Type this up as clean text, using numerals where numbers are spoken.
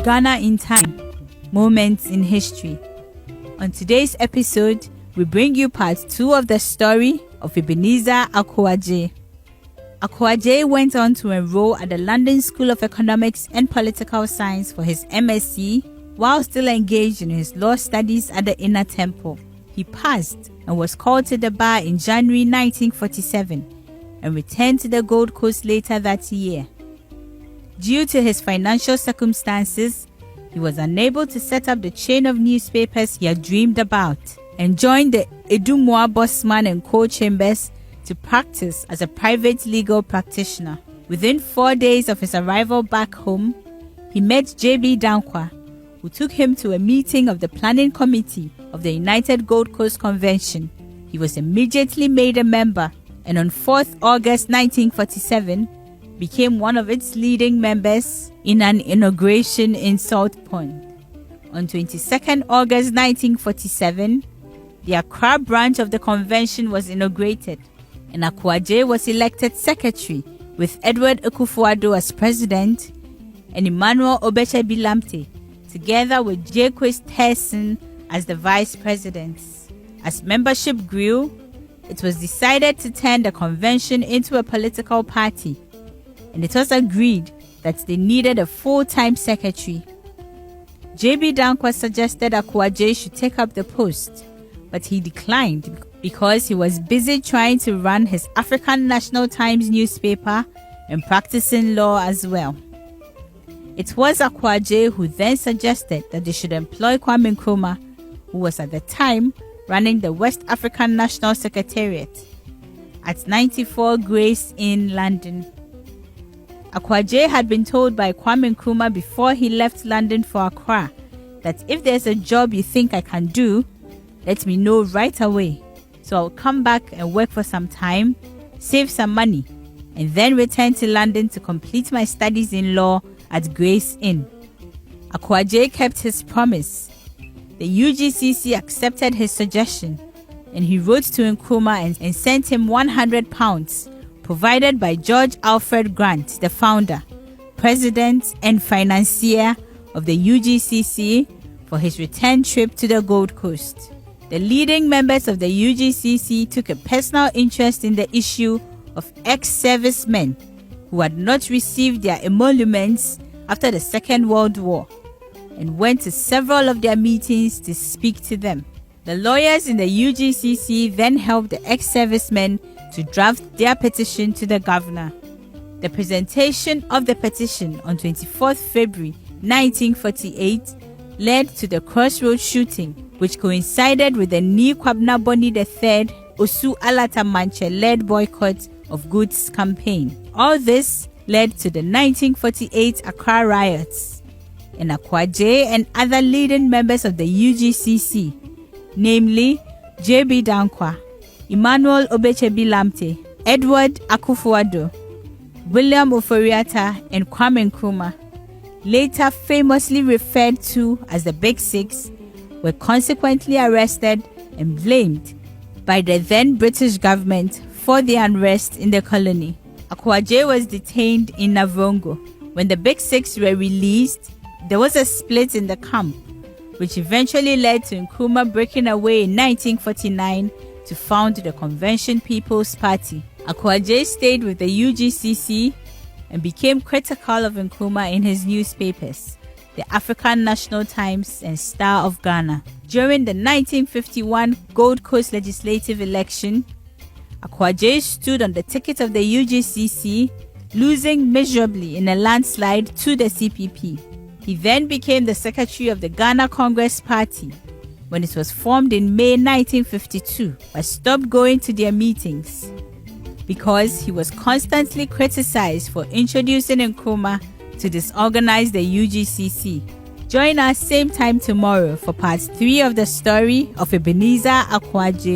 Ghana in Time, Moments in History. On today's episode, we bring you part 2 of the story of Ebenezer Adjei. Adjei went on to enroll at the London School of Economics and Political Science for his MSc while still engaged in his law studies at the Inner Temple. He passed and was called to the bar in January 1947 and returned to the Gold Coast later that year. Due to his financial circumstances, he was unable to set up the chain of newspapers he had dreamed about and joined the Edumua Bosman and Co. Chambers to practice as a private legal practitioner. Within 4 days of his arrival back home, he met J.B. Dankwa, who took him to a meeting of the planning committee of the United Gold Coast Convention. He was immediately made a member and on 4th August 1947 became one of its leading members in an inauguration in Salt Pond. On 22nd August 1947, the Accra branch of the convention was inaugurated and Adjei was elected secretary with Edward Akufo-Addo as president and Emmanuel Obeche-Bilamte together with Jacques Terson as the vice presidents. As membership grew, it was decided to turn the convention into a political party, and it was agreed that they needed a full-time secretary. J.B. Dankwa suggested Adjei should take up the post, but he declined because he was busy trying to run his African National Times newspaper and practicing law as well. It was Adjei who then suggested that they should employ Kwame Nkrumah, who was at the time running the West African National Secretariat at 94 Grace Inn, London. Adjei had been told by Kwame Nkrumah before he left London for Accra that if there's a job you think I can do, let me know right away. So I'll come back and work for some time, save some money, and then return to London to complete my studies in law at Grace Inn. Adjei kept his promise. The UGCC accepted his suggestion, and he wrote to Nkrumah and sent him £100, provided by George Alfred Grant, the founder, president, and financier of the UGCC, for his return trip to the Gold Coast. The leading members of the UGCC took a personal interest in the issue of ex-servicemen who had not received their emoluments after the Second World War and went to several of their meetings to speak to them. The lawyers in the UGCC then helped the ex-servicemen to draft their petition to the governor. The presentation of the petition on 24th February 1948 led to the Crossroads shooting, which coincided with the new Kwabena Boni III Osu Alata Manche-led boycott of goods campaign. All this led to the 1948 Accra riots, and Adjei and other leading members of the UGCC, namely J.B. Dankwa, Emmanuel Obeche-Bilamte, Edward Akufo-Addo, William Oforiatta, and Kwame Nkrumah, later famously referred to as the Big Six, were consequently arrested and blamed by the then British government for the unrest in the colony. Adjei was detained in Navrongo. When the Big Six were released, there was a split in the camp, which eventually led to Nkrumah breaking away in 1949 to found the Convention People's Party. Adjei stayed with the UGCC and became critical of Nkrumah in his newspapers, the African National Times and Star of Ghana. During the 1951 Gold Coast legislative election, Adjei stood on the ticket of the UGCC, losing miserably in a landslide to the CPP. He then became the secretary of the Ghana Congress Party when it was formed in May 1952, but stopped going to their meetings because he was constantly criticized for introducing Nkrumah to disorganize the UGCC. Join us same time tomorrow for part 3 of the story of Ebenezer Adjei.